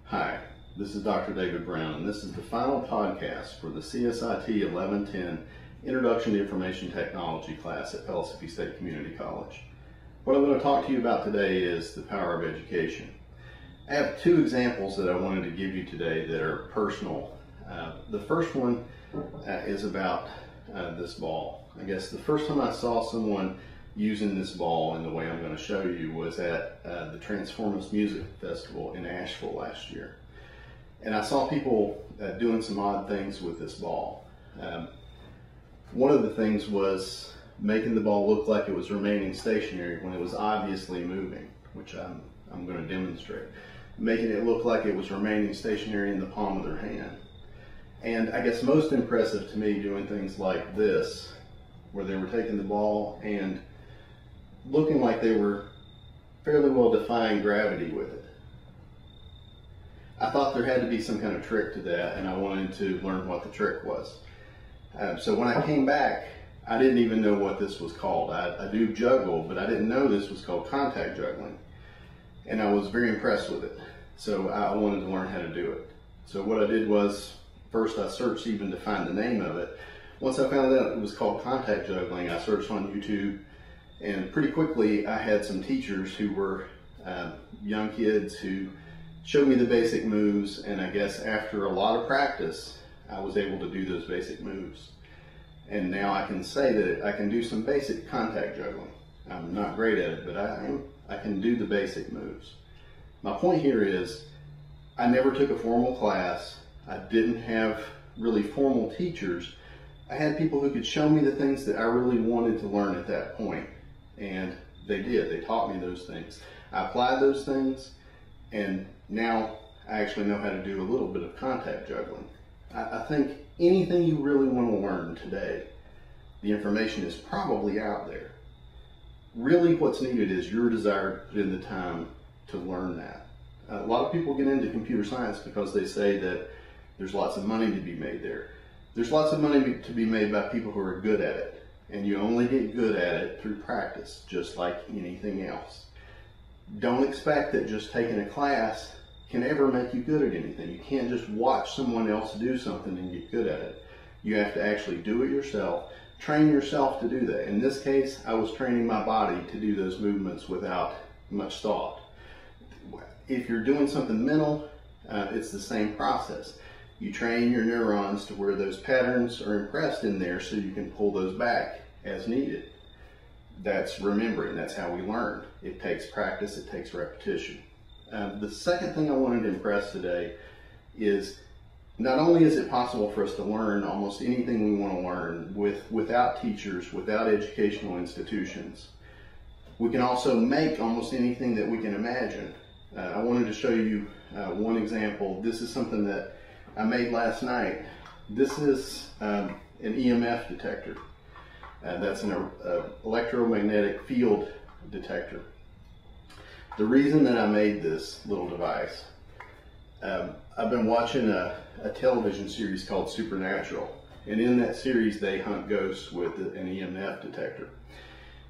Hi, this is Dr. David Brown, and this is the final podcast for the CSIT1110 Introduction to Information Technology class at Pellissippi State Community College. What I'm going to talk to you about today is the power of education. I have two examples that I wanted to give you today that are personal. The first one is about this ball. I guess the first time I saw someone using this ball in the way I'm going to show you was at the Transformers Music Festival in Asheville last year. And I saw people doing some odd things with this ball. One of the things was making the ball look like it was remaining stationary when it was obviously moving, which I'm going to demonstrate. Making it look like it was remaining stationary in the palm of their hand. And I guess most impressive to me, doing things like this, where they were taking the ball and looking like they were fairly well defying gravity with it. I thought there had to be some kind of trick to that, and I wanted to learn what the trick was. So when I came back, I didn't even know what this was called. I do juggle, but I didn't know this was called contact juggling. And I was very impressed with it. So I wanted to learn how to do it. So what I did was, first I searched even to find the name of it. Once I found out it was called contact juggling, I searched on YouTube, and pretty quickly I had some teachers who were young kids who showed me the basic moves, and I guess after a lot of practice I was able to do those basic moves. And now I can say that I can do some basic contact juggling. I'm not great at it, but I can do the basic moves. My point here is I never took a formal class. I didn't have really formal teachers. I had people who could show me the things that I really wanted to learn at that point. And they did. They taught me those things. I applied those things, and now I actually know how to do a little bit of contact juggling. I think anything you really want to learn today, the information is probably out there. Really what's needed is your desire to put in the time to learn that. A lot of people get into computer science because they say that there's lots of money to be made there. There's lots of money to be made by people who are good at it. And you only get good at it through practice, just like anything else. Don't expect that just taking a class can ever make you good at anything. You can't just watch someone else do something and get good at it. You have to actually do it yourself, train yourself to do that. In this case, I was training my body to do those movements without much thought. If you're doing something mental, it's the same process. You train your neurons to where those patterns are impressed in there so you can pull those back as needed. That's remembering. That's how we learn. It takes practice. It takes repetition. The second thing I wanted to impress today is not only is it possible for us to learn almost anything we want to learn without teachers, without educational institutions, we can also make almost anything that we can imagine. I wanted to show you one example. This is something that I made last night. This is an EMF detector. That's an electromagnetic field detector. The reason that I made this little device, I've been watching a television series called Supernatural, and in that series they hunt ghosts with an EMF detector.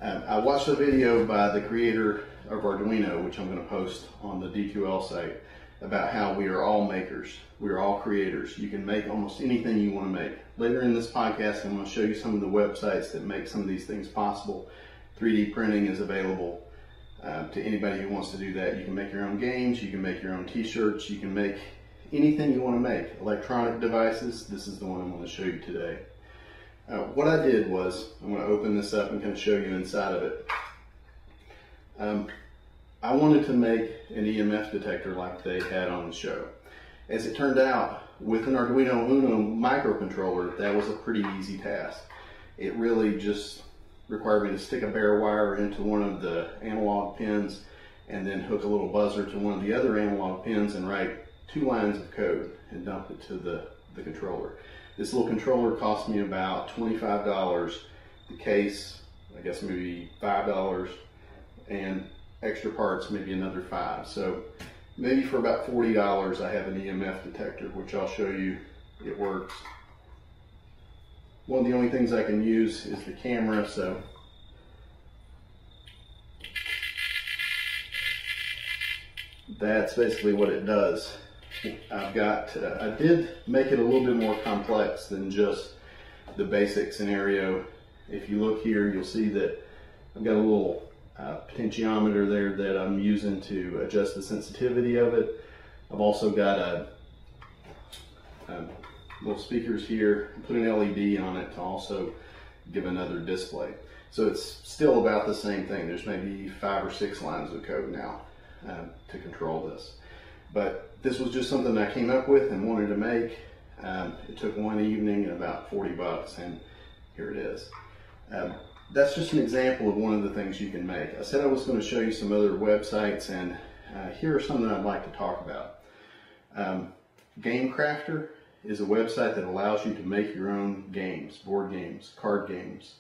I watched a video by the creator of Arduino, which I'm going to post on the D2L site, about how we are all makers. We are all creators. You can make almost anything you want to make. Later in this podcast, I'm going to show you some of the websites that make some of these things possible. 3D printing is available to anybody who wants to do that. You can make your own games. You can make your own t-shirts. You can make anything you want to make. Electronic devices. This is the one I'm going to show you today. What I did was, I'm going to open this up and kind of show you inside of it. I wanted to make an EMF detector like they had on the show. As it turned out, with an Arduino Uno microcontroller, that was a pretty easy task. It really just required me to stick a bare wire into one of the analog pins and then hook a little buzzer to one of the other analog pins and write 2 lines of code and dump it to the controller. This little controller cost me about $25. The case, I guess maybe $5, and extra parts maybe another $5. So maybe for about $40 I have an EMF detector, which I'll show you it works. One of the only things I can use is the camera, so that's basically what it does. I did make it a little bit more complex than just the basic scenario. If you look here, you'll see that I've got a little potentiometer there that I'm using to adjust the sensitivity of it. I've also got little speakers here, put an LED on it to also give another display. So it's still about the same thing. There's maybe 5 or 6 lines of code now to control this. But this was just something I came up with and wanted to make. It took one evening and about 40 bucks, and here it is. That's just an example of one of the things you can make. I said I was going to show you some other websites, and here are some that I'd like to talk about. Game Crafter is a website that allows you to make your own games, board games, card games,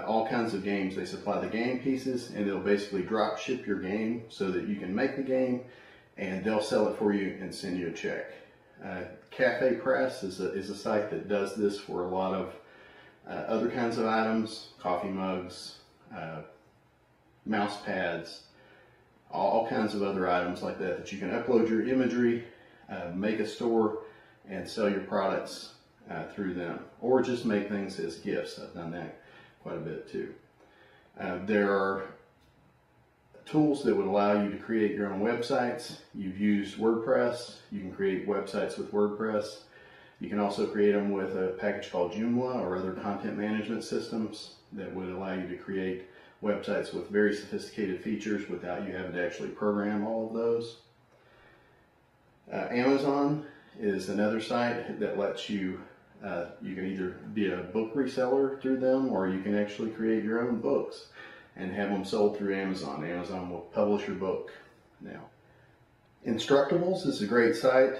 all kinds of games. They supply the game pieces, and they'll basically drop ship your game so that you can make the game, and they'll sell it for you and send you a check. Cafe Press is a site that does this for a lot of other kinds of items, coffee mugs, mouse pads, all kinds of other items like that you can upload your imagery, make a store, and sell your products through them, or just make things as gifts. I've done that quite a bit too. There are tools that would allow you to create your own websites. You've used WordPress. You can create websites with WordPress. You can also create them with a package called Joomla or other content management systems that would allow you to create websites with very sophisticated features without you having to actually program all of those. Amazon is another site that lets you, you can either be a book reseller through them, or you can actually create your own books and have them sold through Amazon. Amazon will publish your book now. Instructables is a great site.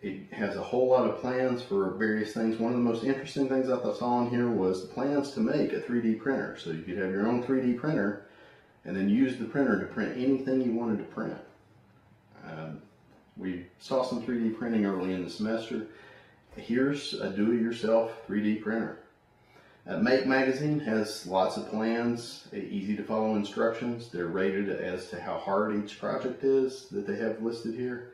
It has a whole lot of plans for various things. One of the most interesting things I saw on here was the plans to make a 3D printer. So you could have your own 3D printer and then use the printer to print anything you wanted to print. We saw some 3D printing early in the semester. Here's a do-it-yourself 3D printer. Make Magazine has lots of plans, easy to follow instructions. They're rated as to how hard each project is that they have listed here.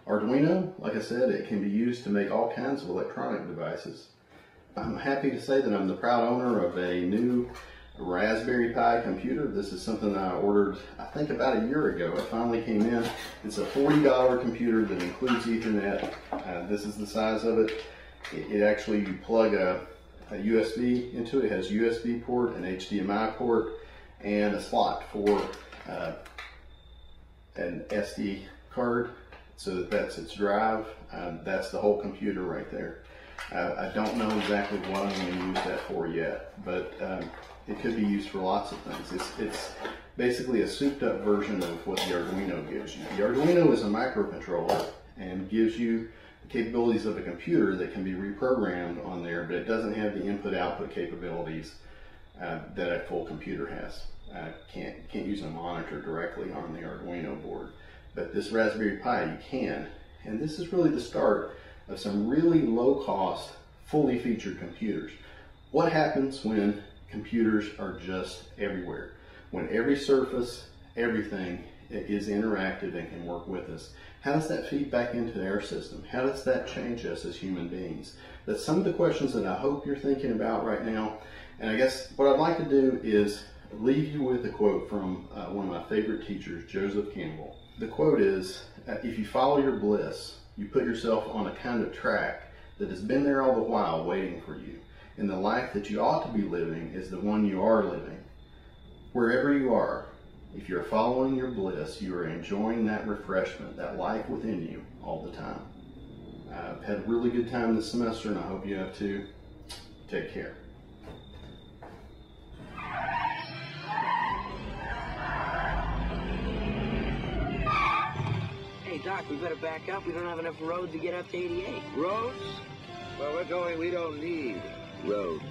Arduino, like I said, it can be used to make all kinds of electronic devices. I'm happy to say that I'm the proud owner of a new Raspberry Pi computer. This is something that I ordered, I think, about a year ago. It finally came in. It's a $40 computer that includes Ethernet. This is the size of it. It actually, you plug a USB into it. It has a USB port, an HDMI port, and a slot for an SD card, so that's its drive. That's the whole computer right there. I don't know exactly what I'm going to use that for yet, but it could be used for lots of things. It's basically a souped up version of what the Arduino gives you. The Arduino is a microcontroller and gives you the capabilities of a computer that can be reprogrammed on there, but it doesn't have the input-output capabilities that a full computer has. Can't use a monitor directly on the Arduino board, but this Raspberry Pi you can. And this is really the start of some really low-cost, fully featured computers. What happens when computers are just everywhere? When every surface, everything is interactive and can work with us. How does that feed back into their system? How does that change us as human beings? That's some of the questions that I hope you're thinking about right now. And I guess what I'd like to do is leave you with a quote from one of my favorite teachers, Joseph Campbell. The quote is, if you follow your bliss, you put yourself on a kind of track that has been there all the while waiting for you. And the life that you ought to be living is the one you are living. Wherever you are, if you're following your bliss, you are enjoying that refreshment, that life within you all the time. I've had a really good time this semester, and I hope you have too. Take care. Hey, Doc, we better back up. We don't have enough road to get up to 88. Roads? Where we're going, we don't need roads.